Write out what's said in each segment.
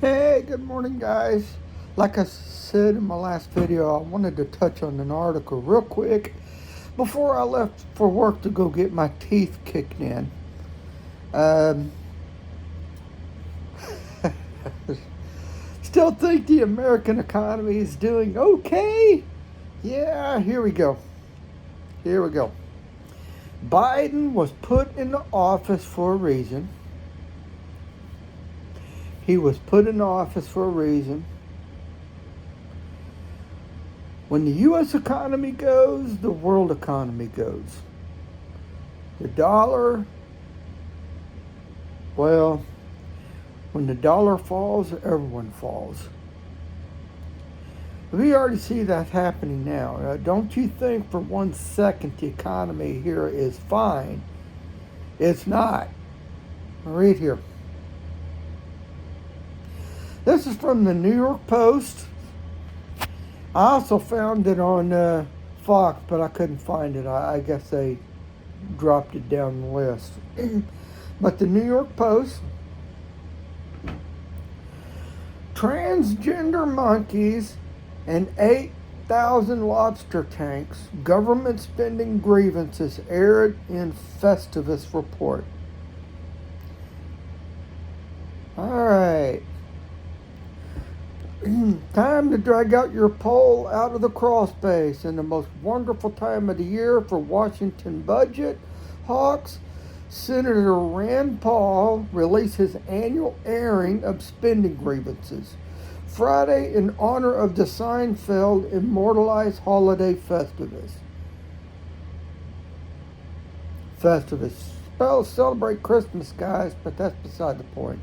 Hey, good morning, guys. Like I said in my last video, I wanted to touch on an article real quick before I left for work to go get my teeth kicked in. Um, Still think the American economy is doing okay? Yeah, here we go. Here we go. Biden was put in the office for a reason. He was put in office for a reason. When the U.S. economy goes, the world economy goes. The dollar, well, when the dollar falls, everyone falls. We already see that happening now. Don't you think for 1 second the economy here is fine? It's not. Read here. This is from the New York Post. I also found it on Fox, but I couldn't find it. I guess they dropped it down the list. But the New York Post, transgender monkeys and 8,000 lobster tanks, government spending grievances aired in Festivus report. All right. Time to drag out your pole out of the crawl space in the most wonderful time of the year for Washington budget hawks. Senator Rand Paul released his annual airing of spending grievances Friday in honor of the Seinfeld immortalized holiday Festivus. Celebrate Christmas, guys, but that's beside the point.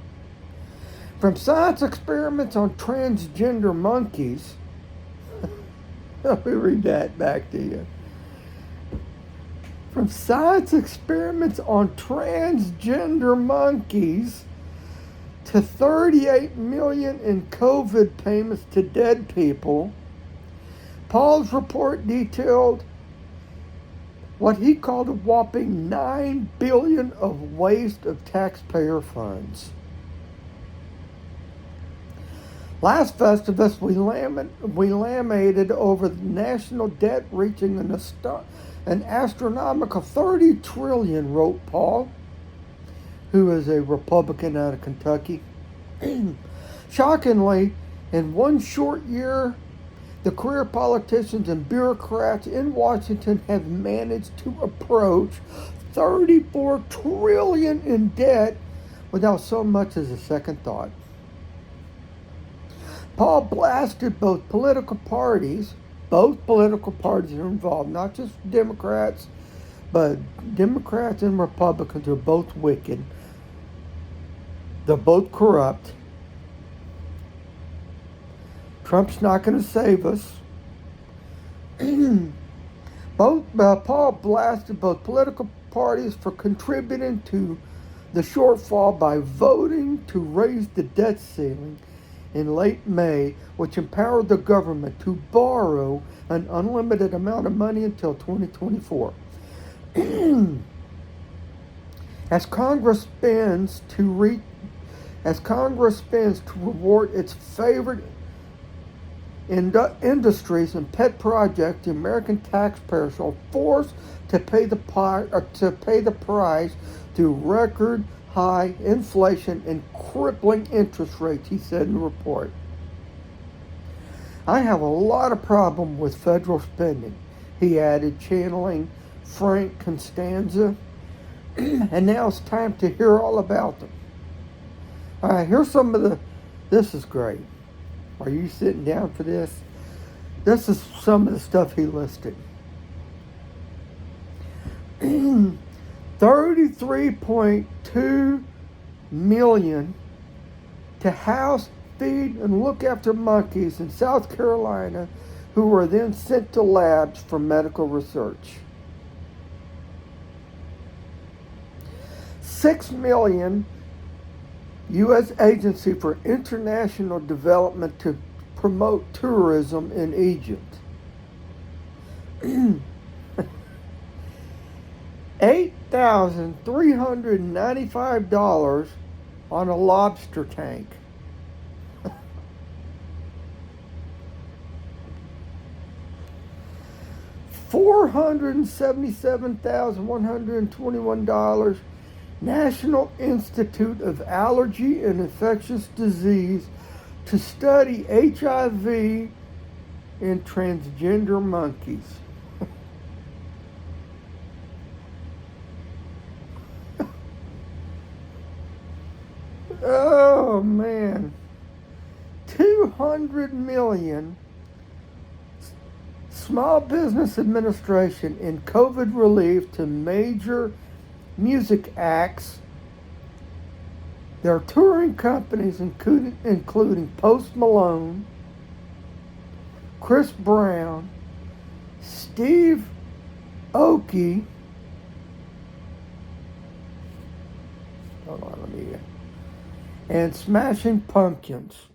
From science experiments on transgender monkeys, let me read that back to you. From science experiments on transgender monkeys to 38 million in COVID payments to dead people, Paul's report detailed what he called a whopping $9 billion of waste of taxpayer funds. Last Festivus, we lamented over the national debt reaching an astronomical $30 trillion, wrote Paul, who is a Republican out of Kentucky. Shockingly, in one short year, the career politicians and bureaucrats in Washington have managed to approach $34 trillion in debt without so much as a second thought. Paul blasted both political parties. Both political parties are involved, not just Democrats, but Democrats and Republicans are both wicked. They're both corrupt. Trump's not going to save us. Paul blasted both political parties for contributing to the shortfall by voting to raise the debt ceiling in late May, which empowered the government to borrow an unlimited amount of money until 2024. As Congress spends to reward its favorite industries and pet projects, the American taxpayers are forced to pay the price through record high inflation and crippling interest rates, he said in the report. I have a lot of problem with federal spending, he added, channeling Frank Costanza. And now it's time to hear all about them. All right, here's some of this is great. Are you sitting down for this? This is some of the stuff he listed. 33.2 million to house, feed, and look after monkeys in South Carolina who were then sent to labs for medical research. 6 million U.S. Agency for International Development to promote tourism in Egypt. $8,395 on a lobster tank. $477,121. National Institute of Allergy and Infectious Disease to study HIV in transgender monkeys. Oh man. 200 million. Small Business Administration in COVID relief to major music acts. There are touring companies including Post Malone, Chris Brown, Steve Aoki. Hold on, let me. And Smashing Pumpkins.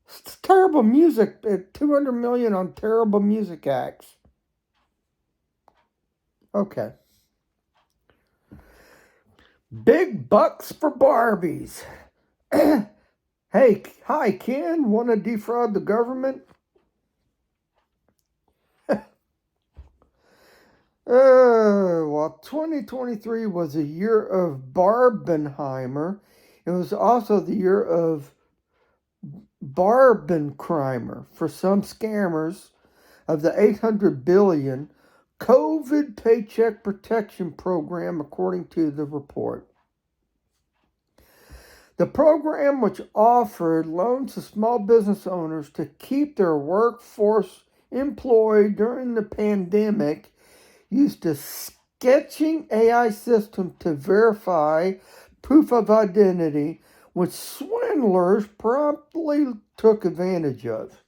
It's terrible music. 200 million on terrible music acts. Okay. Big bucks for Barbies. Hey, hi Ken, want to defraud the government? Well, 2023 was a year of Barbenheimer. It was also the year of Barbenheimer for some scammers of the 800 billion COVID Paycheck Protection Program, according to the report. The program, which offered loans to small business owners to keep their workforce employed during the pandemic, used a sketching AI system to verify proof of identity, which swindlers promptly took advantage of.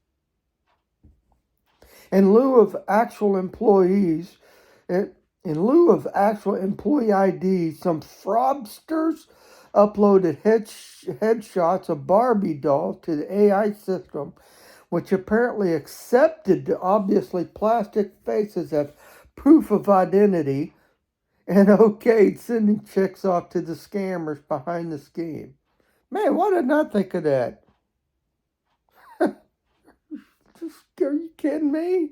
In lieu of actual employee ID, some fraudsters uploaded headshots of Barbie dolls to the AI system, which apparently accepted the obviously plastic faces as proof of identity and okayed sending checks off to the scammers behind the scheme. Man, why did I not think of that? Are you kidding me?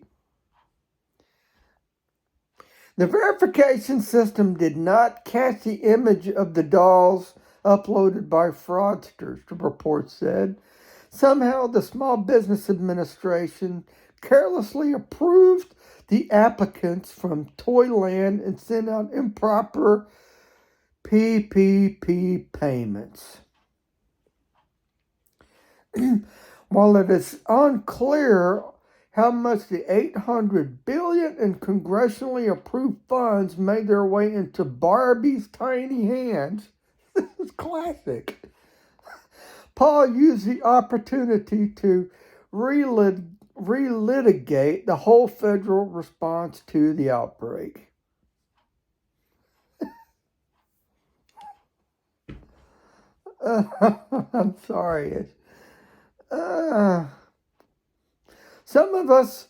The verification system did not catch the image of the dolls uploaded by fraudsters, the report said. Somehow the Small Business Administration carelessly approved the applicants from Toyland and sent out improper PPP payments. While it is unclear how much the 800 billion in congressionally approved funds made their way into Barbie's tiny hands, this is classic. Paul used the opportunity to relitigate the whole federal response to the outbreak. I'm sorry. Some of us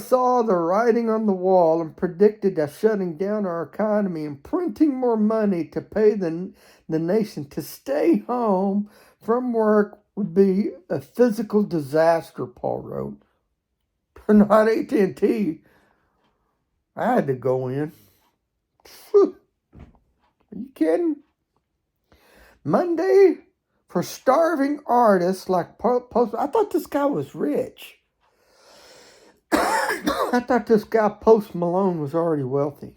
saw the writing on the wall and predicted that shutting down our economy and printing more money to pay the nation to stay home from work would be a physical disaster, Paul wrote. Not AT&T. I had to go in. Are you kidding? Monday for starving artists like Post. I thought this guy was rich. I thought this guy Post Malone was already wealthy.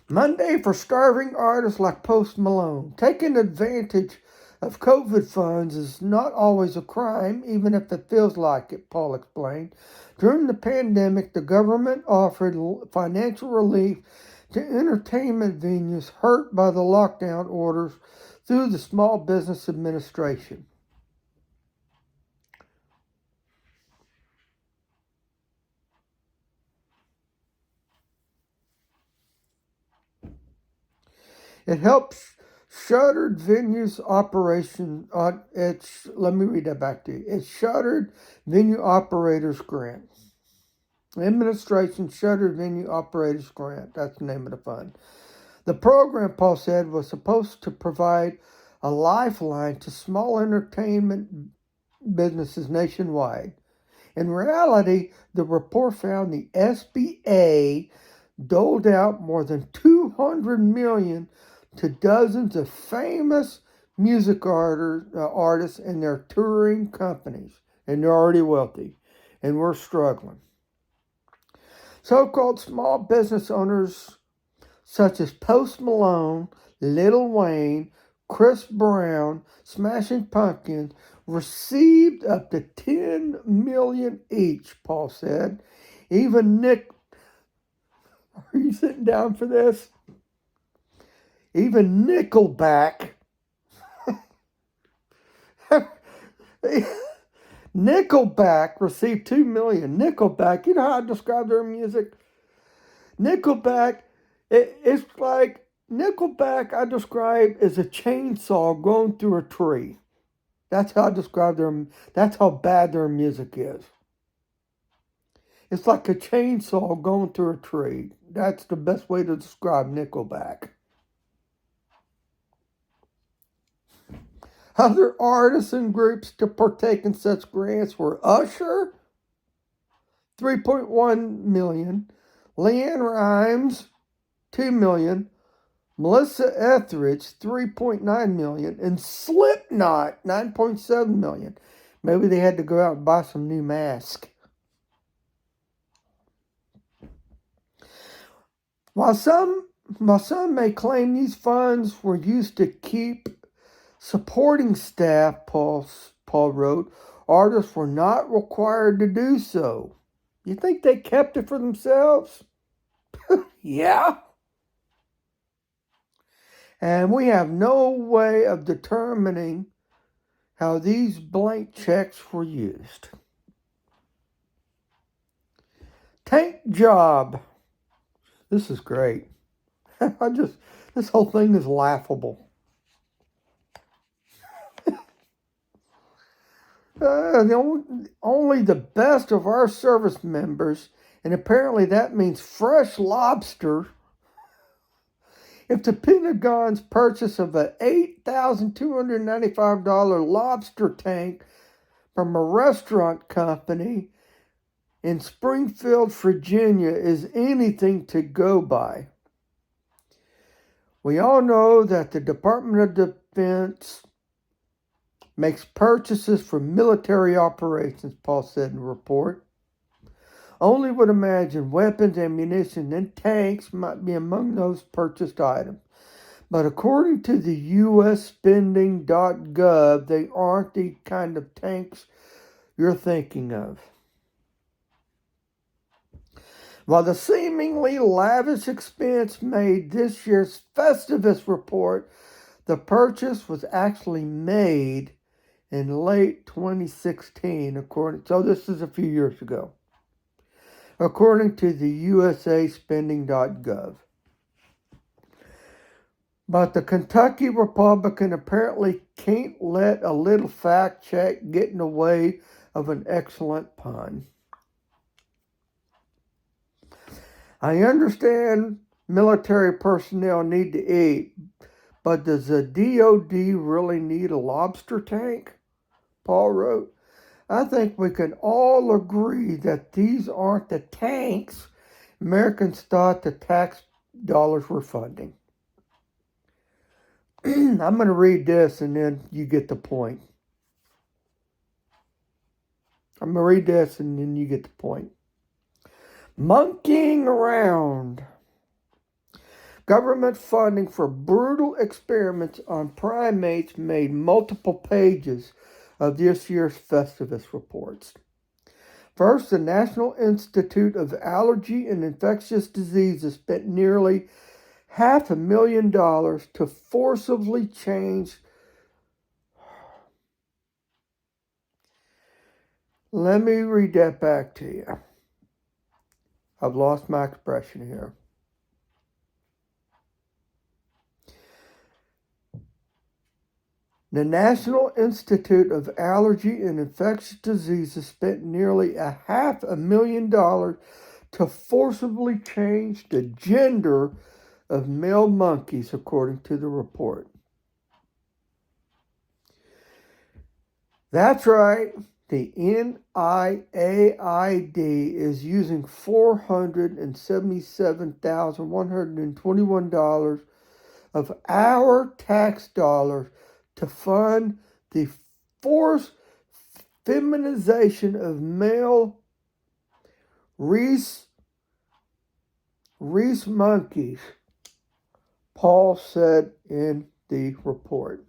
Monday for starving artists like Post Malone. Taking advantage of COVID funds is not always a crime, even if it feels like it, Paul explained. During the pandemic, the government offered financial relief to entertainment venues hurt by the lockdown orders through the Small Business Administration. It helps shuttered venues operation. Let me read that back to you. It shuttered venue operators grant. Administration shuttered venue operators grant. That's the name of the fund. The program, Paul said, was supposed to provide a lifeline to small entertainment businesses nationwide. In reality, the report found the SBA doled out more than $200 million to dozens of famous music artists and their touring companies, and they're already wealthy, and we're struggling. So-called small business owners such as Post Malone, Lil Wayne, Chris Brown, Smashing Pumpkins received up to $10 million each, Paul said. Even Nick, are you sitting down for this? Even Nickelback, Nickelback received $2 million. Nickelback, you know how I describe their music? Nickelback, it's like Nickelback I describe as a chainsaw going through a tree. That's how I describe that's how bad their music is. It's like a chainsaw going through a tree. That's the best way to describe Nickelback. Other artists and groups to partake in such grants were Usher, $3.1 million, Leanne Rimes, $2 million, Melissa Etheridge, $3.9 million, and Slipknot, $9.7 million. Maybe they had to go out and buy some new masks. While some may claim these funds were used to keep supporting staff, Paul wrote, artists were not required to do so. You think they kept it for themselves? Yeah. And we have no way of determining how these blank checks were used. Tank job. This is great. This whole thing is laughable. Only the best of our service members, and apparently that means fresh lobster. If the Pentagon's purchase of an $8,295 lobster tank from a restaurant company in Springfield, Virginia is anything to go by, we all know that the Department of Defense makes purchases for military operations, Paul said in the report. Only would imagine weapons, ammunition, and tanks might be among those purchased items. But according to the USspending.gov, they aren't the kind of tanks you're thinking of. While the seemingly lavish expense made this year's Festivus report, the purchase was actually made in late 2016, so this is a few years ago, according to the USAspending.gov. But the Kentucky Republican apparently can't let a little fact check get in the way of an excellent pun. I understand military personnel need to eat, but does the DOD really need a lobster tank? Paul wrote. I think we can all agree that these aren't the tanks Americans thought the tax dollars were funding. I'm going to read this and then you get the point. I'm going to read this and then you get the point. Monkeying around. Government funding for brutal experiments on primates made multiple pages of this year's Festivus reports. First, the National Institute of Allergy and Infectious Diseases spent nearly $500,000 to forcibly change. Let me read that back to you. I've lost my expression here. The National Institute of Allergy and Infectious Diseases spent nearly $500,000 to forcibly change the gender of male monkeys, according to the report. That's right. The NIAID is using $477,121 of our tax dollars to fund the forced feminization of male rhesus monkeys, Paul said in the report.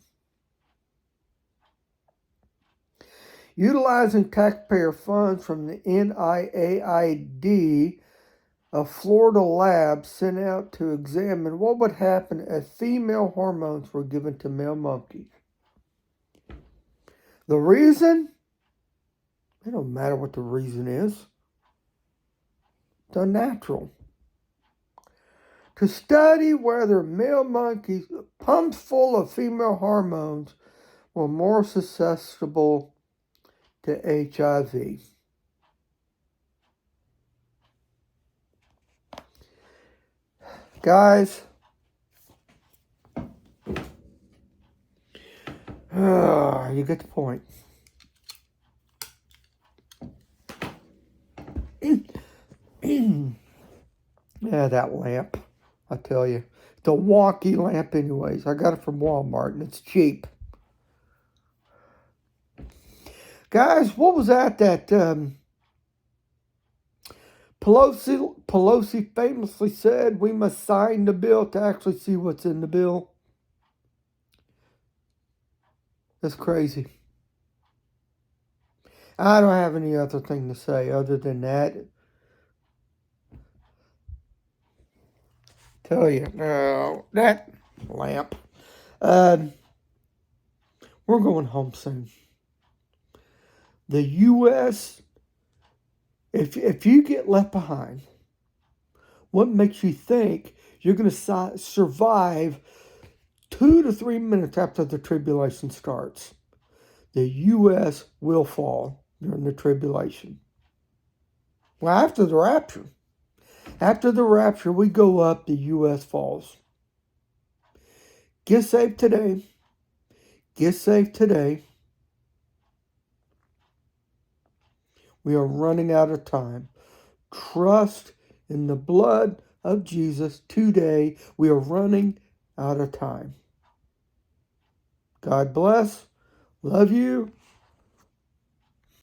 Utilizing taxpayer funds from the NIAID, a Florida lab sent out to examine what would happen if female hormones were given to male monkeys. The reason? It don't matter what the reason is. It's unnatural. To study whether male monkeys pumped full of female hormones were more susceptible to HIV. Guys, you get the point. Yeah, that lamp, I tell you. It's a wonky lamp anyways. I got it from Walmart and it's cheap. Guys, what was that Pelosi famously said we must sign the bill to actually see what's in the bill? That's crazy. I don't have any other thing to say other than that. Tell you, that lamp. We're going home soon. The U.S., if you get left behind, what makes you think you're going to survive 2 to 3 minutes after the tribulation starts? The U.S. will fall during the tribulation. Well, after the rapture. After the rapture, we go up, the U.S. falls. Get saved today. Get saved today. We are running out of time. Trust in the blood of Jesus today. We are running out of time. God bless. Love you.